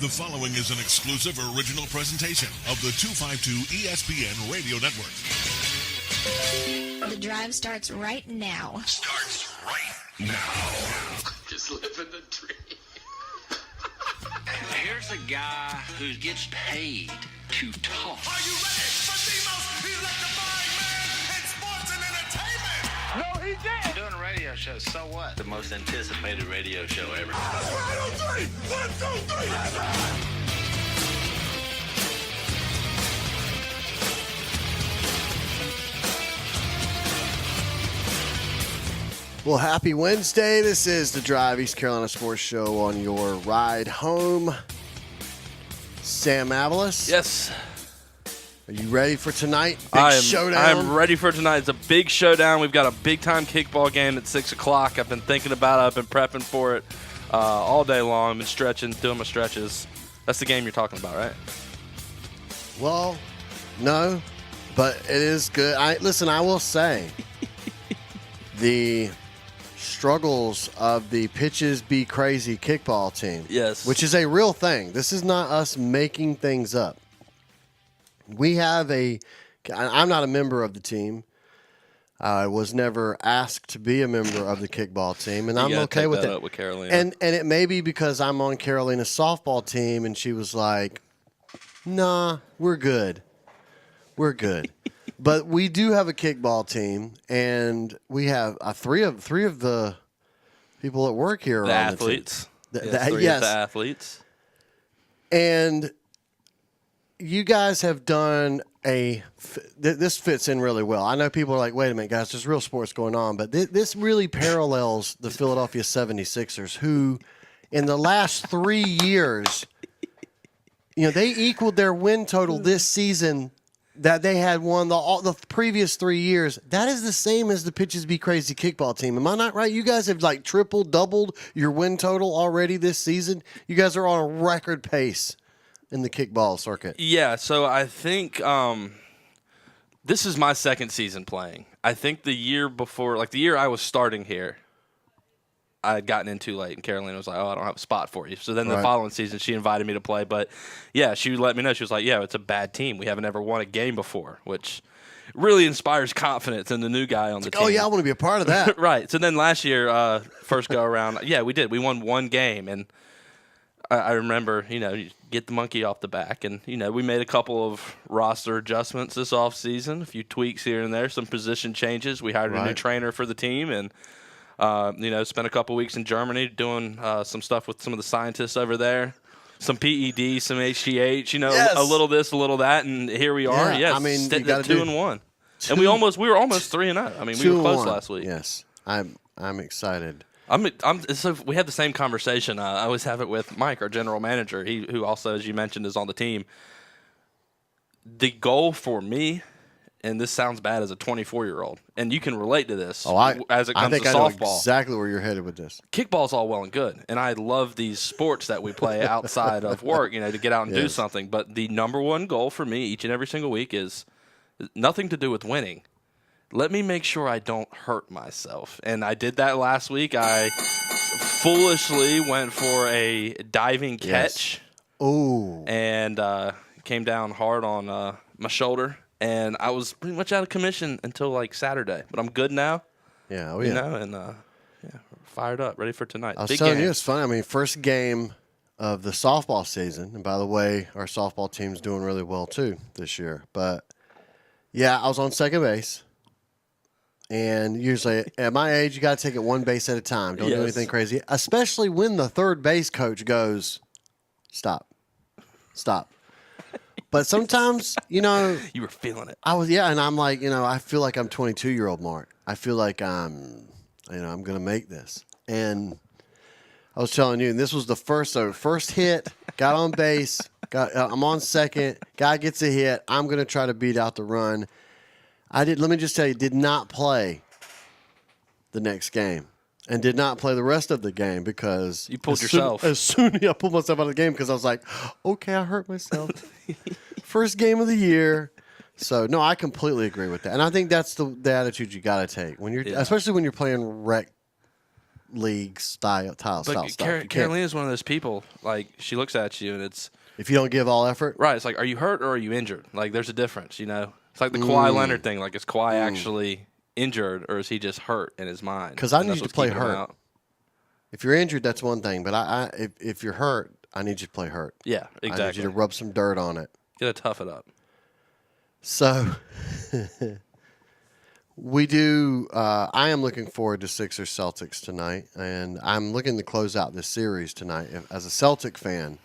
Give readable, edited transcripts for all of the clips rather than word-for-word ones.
The following is an exclusive original presentation of the 252 ESPN Radio Network. The drive starts right now. Starts right now. Just living the dream. Here's a guy who gets paid to talk. Are you ready for the most electrifying man in sports and entertainment? No, he did. I'm doing a radio show, so what? The most anticipated radio show ever. That's right on three. 1, 2, 3. Well, happy Wednesday. This is the Drive East Carolina Sports Show on your ride home. Sam Avalos. Yes. Are you ready for tonight? Big showdown. I'm ready for tonight. It's a big showdown. We've got a big-time kickball game at 6 o'clock. I've been thinking about it. I've been prepping for it all day long. I've been stretching, doing my stretches. That's the game you're talking about, right? Well, no, but it is good. Listen, I will say the struggles of the Pitches Be Crazy kickball team. Yes. Which is a real thing. This is not us making things up. We have I'm not a member of the team. I was never asked to be a member of the kickball team, and I'm okay with it. Up with Carolina. And it may be because I'm on Carolina's softball team, and she was like, nah, we're good. We're good. But we do have a kickball team, and we have three of the people that work here the are on athletes. the team. Three of the athletes. And you guys have done this fits in really well. I know people are like, wait a minute, guys, there's real sports going on. But this really parallels the Philadelphia 76ers, who in the last 3 years, they equaled their win total this season that they had won the previous 3 years. That is the same as the Pitches Be Crazy kickball team. Am I not right? You guys have like tripled, doubled your win total already this season. You guys are on a record pace in the kickball circuit. Yeah, so I think this is my second season playing. I think the year before, like the year I was starting here, I had gotten in too late, and Carolina was like, oh, I don't have a spot for you. So then the following season, she invited me to play. But, yeah, she let me know. She was like, yeah, it's a bad team. We haven't ever won a game before, which really inspires confidence in the new guy on the team. Oh, yeah, I want to be a part of that. Right. So then last year, first go-around, yeah, we did. We won one game, and I remember, you get the monkey off the back. And, we made a couple of roster adjustments this offseason, a few tweaks here and there, some position changes. We hired a new trainer for the team, and spent a couple weeks in Germany doing some stuff with some of the scientists over there. Some PED, some HGH, yes. A little this, a little that, and here we are. Yeah, yes, I mean, sitting at 2-1, and we were almost 3-0. I mean, we were close last week. Yes, I'm excited. So we had the same conversation. I always have it with Mike, our general manager, who also, as you mentioned, is on the team. The goal for me. And this sounds bad as a 24-year-old, and you can relate to this as it comes to softball. I know exactly where you're headed with this. Kickball's all well and good, and I love these sports that we play outside of work, to get out and do something. But the number one goal for me each and every single week is nothing to do with winning. Let me make sure I don't hurt myself. And I did that last week. I foolishly went for a diving catch. Oh. And came down hard on my shoulder. And I was pretty much out of commission until like Saturday, but I'm good now. Yeah, fired up, ready for tonight. I was telling you, it's funny. I mean, first game of the softball season, and by the way, our softball team's doing really well too this year. But yeah, I was on second base, and usually at my age, you got to take it one base at a time. Don't do anything crazy, especially when the third base coach goes, "Stop." But sometimes, you were feeling it. And I'm like, I feel like I'm 22-year-old Mark. I feel like I'm going to make this. And I was telling you, and this was the first hit, got on base, I'm on second, guy gets a hit, I'm going to try to beat out the run. Let me just tell you, did not play the next game. And did not play the rest of the game because you pulled yourself. As soon as I pulled myself out of the game because I was like, okay, I hurt myself. First game of the year. So no, I completely agree with that, and I think that's the attitude you got to take when you're, especially when you're playing rec league style stuff. You can't- Carolina's one of those people. Like she looks at you and it's if you don't give all effort, right. It's like, are you hurt or are you injured? Like there's a difference. It's like the Kawhi Leonard thing. Like is Kawhi actually injured or is he just hurt in his mind? Because I And need that's you to what's play keeping him hurt. out. If you're injured, that's one thing. But if you're hurt, I need you to play hurt. Yeah, exactly. I need you to rub some dirt on it. Gotta tough it up. So we do. I am looking forward to Sixers Celtics tonight, and I'm looking to close out this series tonight as a Celtic fan.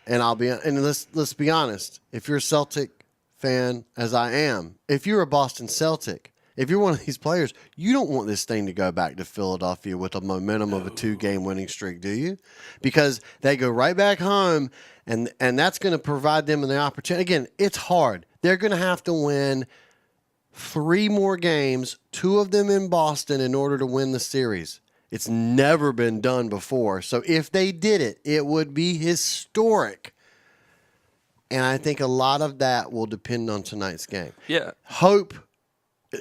And let's be honest. If you're a Celtic fan, as I am, if you're a Boston Celtic, if you're one of these players, you don't want this thing to go back to Philadelphia with a momentum of a 2-game winning streak, do you? Because they go right back home, and that's going to provide them the opportunity. Again, it's hard. They're going to have to win 3 more games, 2 of them in Boston, in order to win the series. It's never been done before. So if they did it, it would be historic. And I think a lot of that will depend on tonight's game. Yeah. Hope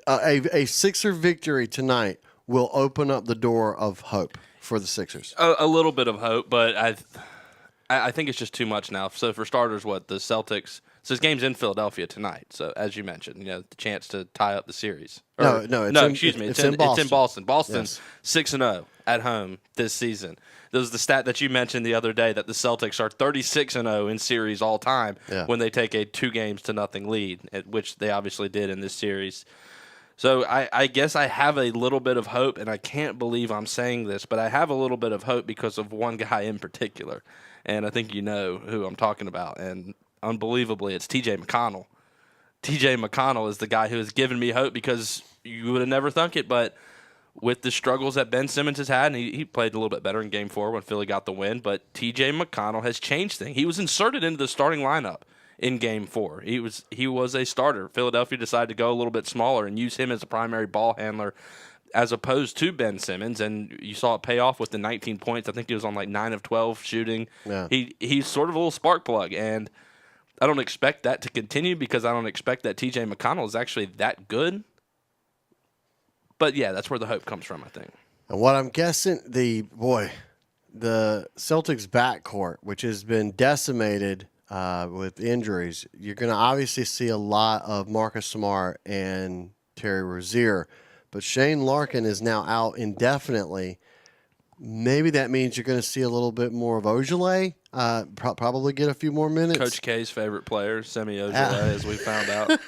a Sixer victory tonight will open up the door of hope for the Sixers. A little bit of hope, but I think it's just too much now. So for starters, the Celtics. So this game's in Philadelphia tonight. So as you mentioned, the chance to tie up the series. Excuse me. It's in Boston. It's in Boston. Boston's 6-0 at home this season. There was the stat that you mentioned the other day that the Celtics are 36-0 in series all time when they take a 2-0 lead, which they obviously did in this series. So I guess I have a little bit of hope, and I can't believe I'm saying this, but I have a little bit of hope because of one guy in particular, and I think you know who I'm talking about. And unbelievably, it's T.J. McConnell. T.J. McConnell is the guy who has given me hope because you would have never thunk it, but with the struggles that Ben Simmons has had, and he played a little bit better in Game 4 when Philly got the win, but T.J. McConnell has changed things. He was inserted into the starting lineup in Game 4. He was a starter. Philadelphia decided to go a little bit smaller and use him as a primary ball handler as opposed to Ben Simmons, and you saw it pay off with the 19 points. I think he was on 9 of 12 shooting. Yeah. He's sort of a little spark plug, and I don't expect that to continue because I don't expect that T.J. McConnell is actually that good. But, yeah, that's where the hope comes from, I think. And what I'm guessing, the Celtics backcourt, which has been decimated with injuries, you're going to obviously see a lot of Marcus Smart and Terry Rozier. But Shane Larkin is now out indefinitely. Maybe that means you're going to see a little bit more of Ojale, probably get a few more minutes. Coach K's favorite player, Semi Ojale, as we found out.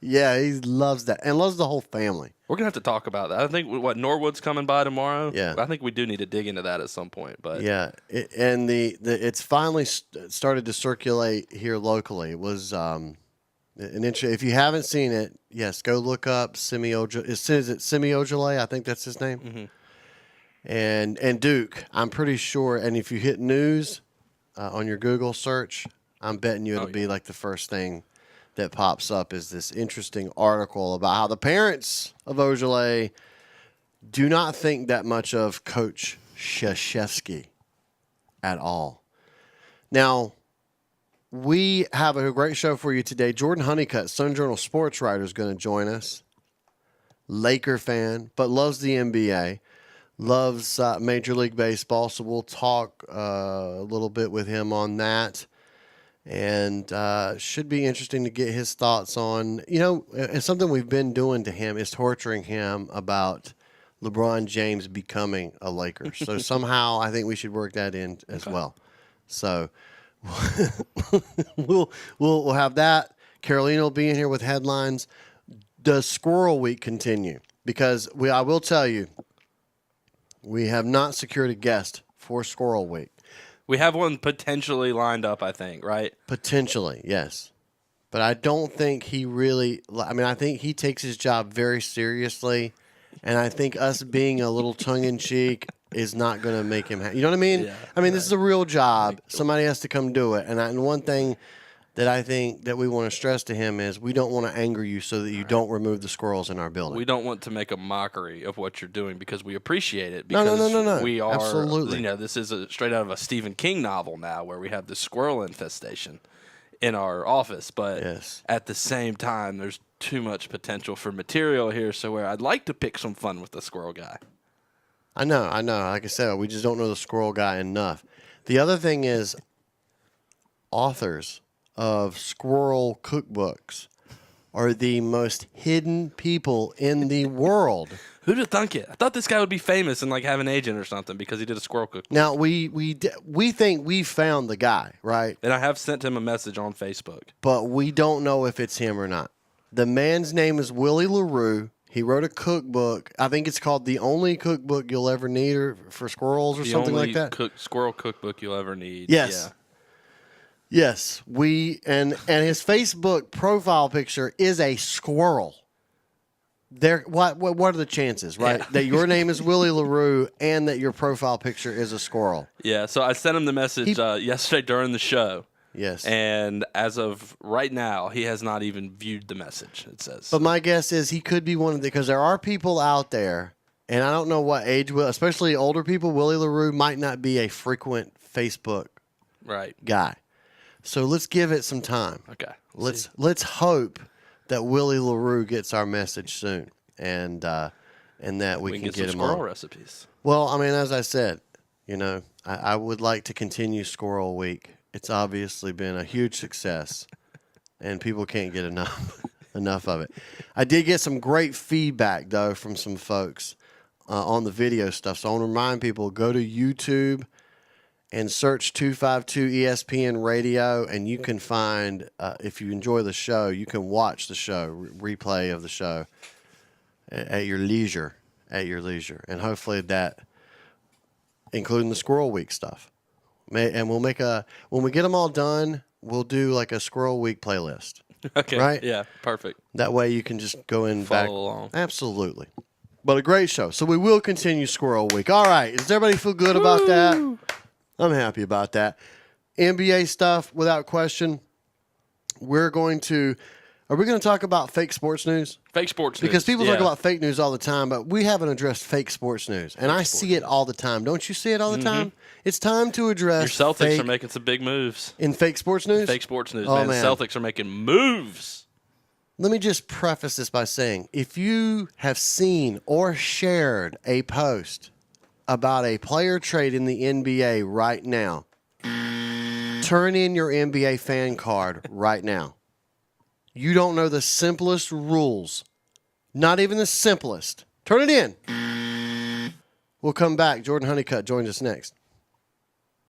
Yeah, he loves that and loves the whole family. We're going to have to talk about that. I think, Norwood's coming by tomorrow? Yeah. I think we do need to dig into that at some point. But yeah, it's finally started to circulate here locally. It was an interesting. If you haven't seen it, yes, go look up Semi Ojale. Is it Semi Ojale? I think that's his name. Mm-hmm. And Duke, I'm pretty sure. And if you hit news on your Google search, I'm betting you it'll be like the first thing that pops up is this interesting article about how the parents of Ojale do not think that much of Coach Krzyzewski at all. Now, we have a great show for you today. Jordan Honeycutt, Sun Journal sports writer, is going to join us. Laker fan, but loves the NBA. Loves Major League Baseball, so we'll talk a little bit with him on that. And should be interesting to get his thoughts on, and something we've been doing to him is torturing him about LeBron James becoming a Laker. So somehow I think we should work that in as well. So we'll have that. Carolina will be in here with headlines. Does Squirrel Week continue? Because I will tell you, we have not secured a guest for Squirrel Week. We have one potentially lined up, I think, right? Potentially, yes. But I don't think he really – I think he takes his job very seriously, and I think us being a little tongue-in-cheek is not going to make him happy. You know what I mean? Yeah, This is a real job. Somebody has to come do it. And one thing that I think that we want to stress to him is we don't want to anger you so that you don't remove the squirrels in our building. We don't want to make a mockery of what you're doing because we appreciate it. No. Because we are, absolutely. This is straight out of a Stephen King novel now where we have the squirrel infestation in our office. But at the same time, there's too much potential for material here, so where I'd like to pick some fun with the squirrel guy. I know. Like I said, we just don't know the squirrel guy enough. The other thing is authors of squirrel cookbooks are the most hidden people in the world. Who'd have thunk it? I thought this guy would be famous and like have an agent or something because he did a squirrel cook. Now, we think we found the guy, right? And I have sent him a message on Facebook. But we don't know if it's him or not. The man's name is Willie LaRue. He wrote a cookbook. I think it's called The Only Cookbook You'll Ever Need or for Squirrels or something like that. Squirrel cookbook you'll ever need. Yes. Yeah. Yes. And his Facebook profile picture is a squirrel. What are the chances, right? Yeah. That your name is Willie LaRue and that your profile picture is a squirrel. Yeah, so I sent him the message yesterday during the show. Yes. And as of right now, he has not even viewed the message, it says. But my guess is he could be one of the, because there are people out there, and I don't know what age, especially older people, Willie LaRue might not be a frequent Facebook guy. So let's give it some time. Okay. Let's hope that Willie LaRue gets our message soon, and that we can get some him squirrel on. recipes. Well, I mean, as I said, I would like to continue Squirrel Week. It's obviously been a huge success, and people can't get enough of it. I did get some great feedback, though, from some folks on the video stuff. So I want to remind people, go to YouTube and search 252 ESPN Radio, and you can find, if you enjoy the show, you can watch the show, replay of the show at your leisure. And hopefully that, including the Squirrel Week stuff. And we'll make when we get them all done, we'll do like a Squirrel Week playlist. Okay. Right? Yeah, perfect. That way you can just go in Follow back. along. Absolutely. But a great show. So we will continue Squirrel Week. All right. Does everybody feel good about that? I'm happy about that. NBA stuff, without question. Are we going to talk about fake sports news? Fake sports news. Because people talk about fake news all the time, but we haven't addressed fake sports news. And I see it all the time. Don't you see it all the time? It's time to address your Celtics are making some big moves. In fake sports news? Fake sports news, man. The Celtics are making moves. Let me just preface this by saying, if you have seen or shared a post about a player trade in the NBA right now, turn in your NBA fan card right now. You don't know the simplest rules. Not even the simplest. Turn it in. We'll come back. Jordan Honeycutt joins us next.